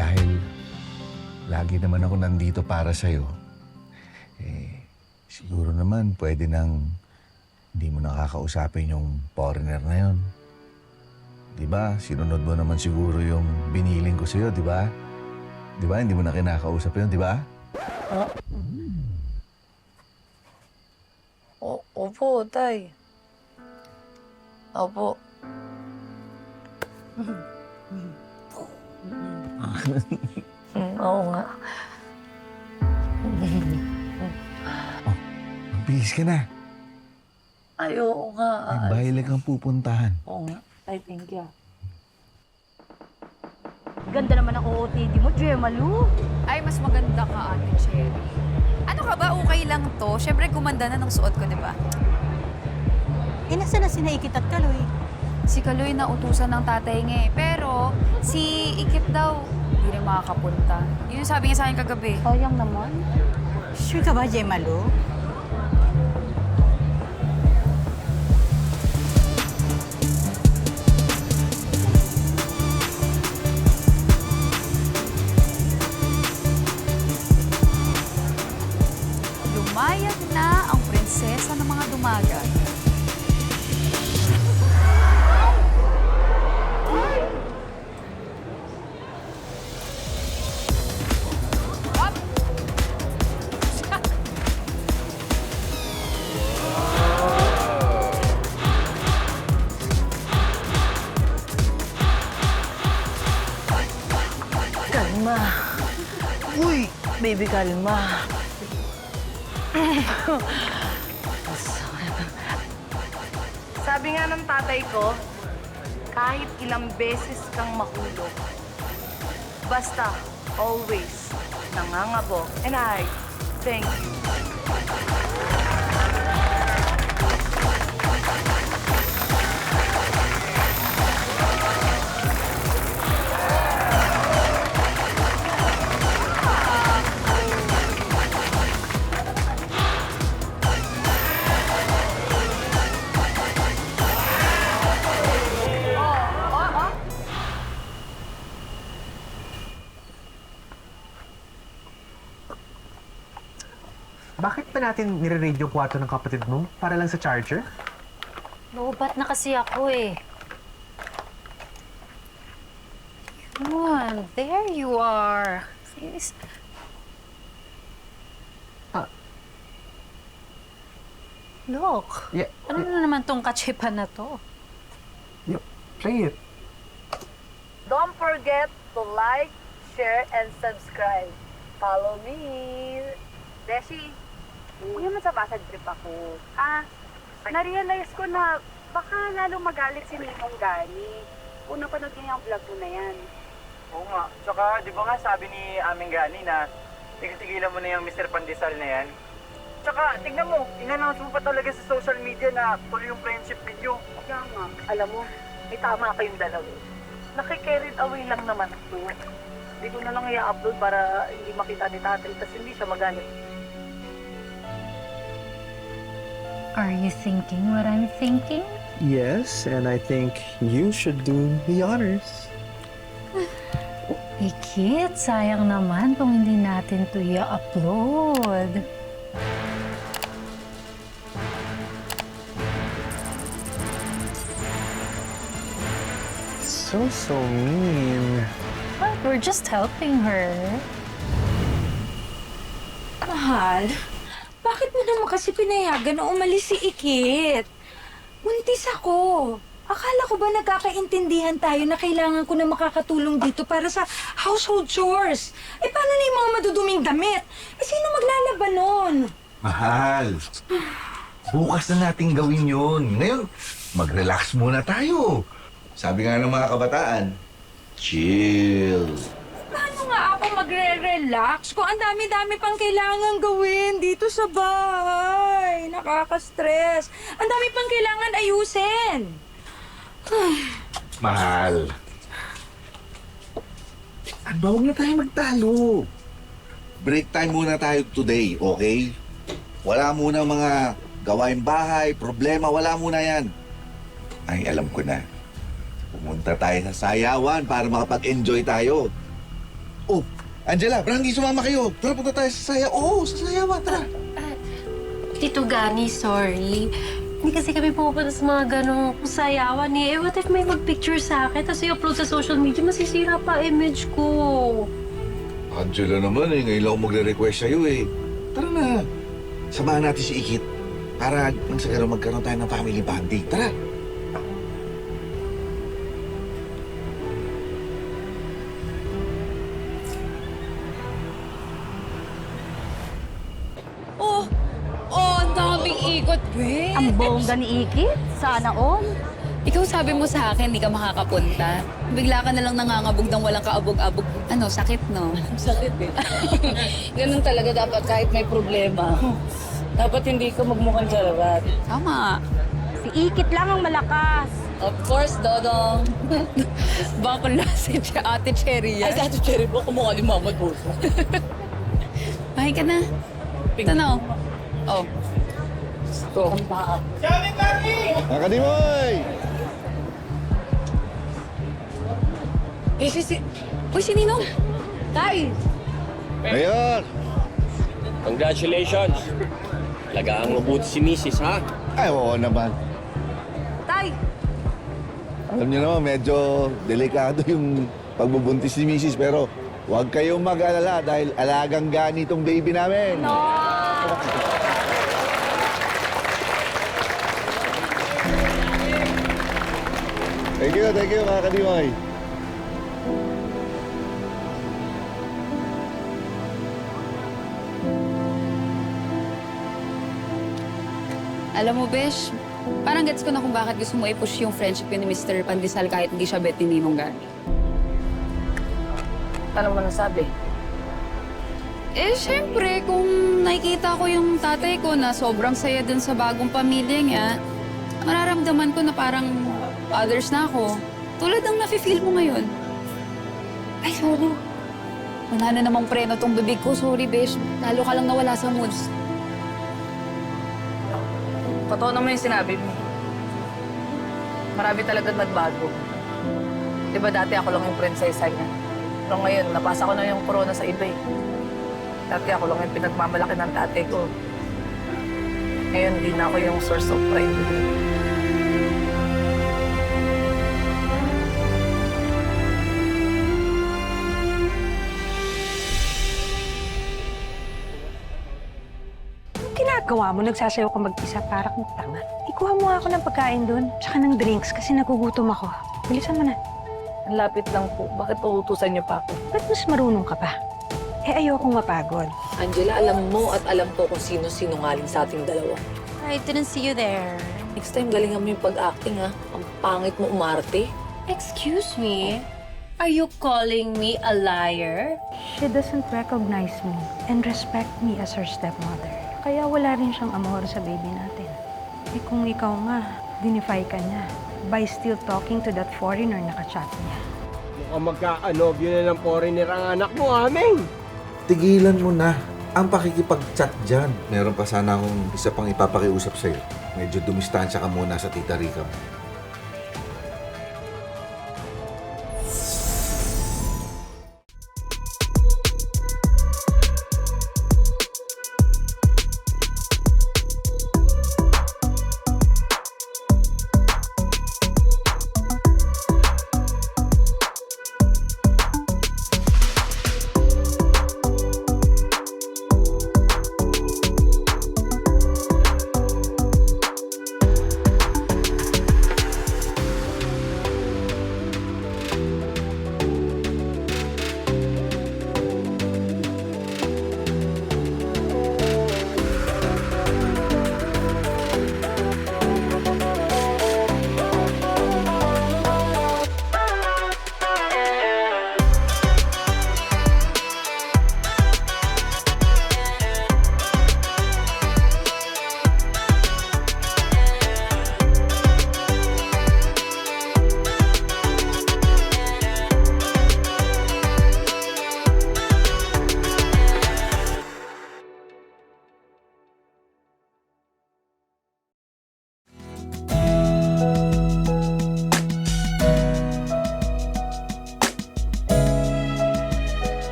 dahil lagi naman ako nandito para sa'yo, siguro naman pwede nang hindi mo nakakausapin yung foreigner na yon. Di ba? Sinunod mo naman siguro yung biniling ko sa'yo, di ba? Di ba? Hindi mo na kinakausap yun, di ba? Opo, Tay. Opo. Oo nga. Magbihis ka na. Ay, oo nga. May bahay kang pupuntahan. Oo nga. Ay, thank you. Ganda naman ako OOTD mo, Jemalu. Ay, mas maganda ka, Ate Cherry. Ano ka ba? Okay lang to. Siyempre, gumanda na ng suot ko, di ba? Nasa na si Naikit at Kaloy? Si Kaloy na utusan ng tatay niya eh. Pero si Ikit daw, hindi rin makakapunta. Yun yung sabi niya sa akin kagabi. Sayang naman. Sure ka ba, Jemalu? Lumayag na ang prinsesa ng mga dumagat. Kalma. Uy, baby, kalma. Sabi nga ng tatay ko, kahit ilang beses kang mahulog, basta, always, nangangabo. And I thank you. Bakit pa natin nire-raid yung kwarto ng kapatid mo? Para lang sa charger? Lobat na kasi ako eh. Yun, there you are. Please. Look, Yeah. ano na naman tong kachipan na to? Play it. Don't forget to like, share, and subscribe. Follow me. Beshi, huwag naman sa bad trip ako. Na-realize ko na baka lalo magalit si Ninong Gani. Una panood niya yung vlog mo na yan. Oo nga. Tsaka, di ba nga sabi ni Aming Gani na tigil-tigilan mo na yung Mr. Pandesal na yan? Tsaka, tignan mo, in-announce mo pa talaga sa social media na tuloy yung friendship video. Kaya nga, alam mo, may tama kayong dalawa. Nakikarried away lang naman ito. Hindi ko na lang i-upload para hindi makita ni tatay, tapos hindi siya magalit. Are you thinking what I'm thinking? Yes, and I think you should do the honors. Ikit, sayang naman kung hindi natin to i-upload. So mean. But we're just helping her. Mahal, bakit mo naman kasi pinayagan na umalis si Ikit? Buntis ako. Akala ko ba nagkakaintindihan tayo na kailangan ko na makakatulong dito para sa household chores? Eh, paano na yung mga maduduming damit? Eh, sino maglalaban nun? Mahal, bukas na natin gawin yun. Ngayon, mag-relax muna tayo. Sabi nga ng mga kabataan, chill. Paano nga ako magre-relax kung ang dami-dami pang kailangan gawin dito sa bahay? Nakaka-stress. Ang dami pang kailangan ayusin. Mahal. Ano, huwag na tayo magtalo. Break time muna tayo today, okay? Wala muna mga gawain bahay, problema, wala muna yan. Ay, alam ko na. Pumunta tayo sa sayawan para makapag-enjoy tayo. Oh, Angela, Brandy, sumama kayo. Tara, punta tayo sa saya. Oo, sa sayawan, tara. Tito Gani, sorry. Hindi kasi kami pupunta sa mga ganong sayawan eh. What if may mag-picture sa akin tapos i-upload sa social media, masisira pa image ko. Angela naman eh, ngayon lang ako magre-request sa'yo eh. Tara na. Samahan natin si Ikit para nang sa ganun magkaroon tayo ng family bonding. Tara. Ang daming ikot, Be. Ang bongga ni Ikit. Sana all. Ikaw sabi mo sa akin, hindi ka makakapunta. Bigla ka na lang nangangabog ng walang kaabog-abog. Ano, sakit, no? Sakit eh. Ganun talaga dapat kahit may problema. Dapat hindi ka magmukhang chararat. Tama. Si Ikit lang ang malakas. Of course, Dodong. Baka lasin si Ate Cherry Ay, yan. sa Ate Cherry po, kumukha ni Mama Tuso. Bahay ka na. Ito na, oh. Oh. Ito. Nakadimoy! Uy, si Ninong. Tay! Mayor! Congratulations! Lagaang mabuti si Mrs., ha? Ay, oo naman. Tay! Alam niyo naman, medyo delikado yung pagbubuntis ni Mrs. Pero huwag kayong mag-alala dahil alagang gani itong baby namin. Thank you, mga kadimay. Alam mo, Besh, parang gets ko na kung bakit gusto mo i-push yung friendship yun ni Mr. Pandesal kahit hindi siya bet ni Ninong Gani. Ano mo nasabi? Eh, syempre, kung nakikita ko yung tatay ko na sobrang saya dun sa bagong pamilya niya, mararamdaman ko na parang others na ako. Tulad ng nafe-feel mo ngayon. Ay, sorry. Wala na namang preno tong bibig ko. Sorry, Besh. Lalo ka lang nawala sa moods. Totoo naman yung sinabi mo. Marami talagang nagbago. Di ba dati ako lang yung prinsesa niya? Pero ngayon, napasa ko na yung corona sa iba eh. Dati ako lang yung pinagmamalaki ng tatay ko. Ngayon, di na ako yung source of pride. Ginagawa mo, nagsasayaw ka mag-isa para kang tanga. Ikuha mo nga ako ng pagkain doon, tsaka ng drinks kasi nagugutom ako. Bilisan mo na. Ang lapit lang po. Bakit uutusan niyo pa ako? Ba't mas marunong ka pa? Eh, ayokong mapagod. Angela, alam mo at alam ko kung sino sinungaling sa ating dalawa. I didn't see you there. Next time, galingan mo yung pag-acting ha. Ang pangit mo umarte. Excuse me? Are you calling me a liar? She doesn't recognize me and respect me as her stepmother. Kaya wala rin siyang amor sa baby natin. Eh kung ikaw nga, dinify ka niya by still talking to that foreigner na ka-chat niya. Mukhang magka-anobyo na ng foreigner ang anak mo, aming! Tigilan mo na ang pakikipag-chat dyan. Meron pa sana akong isa pang ipapakiusap sa'yo. Medyo dumistansya ka muna sa tita Rica mo.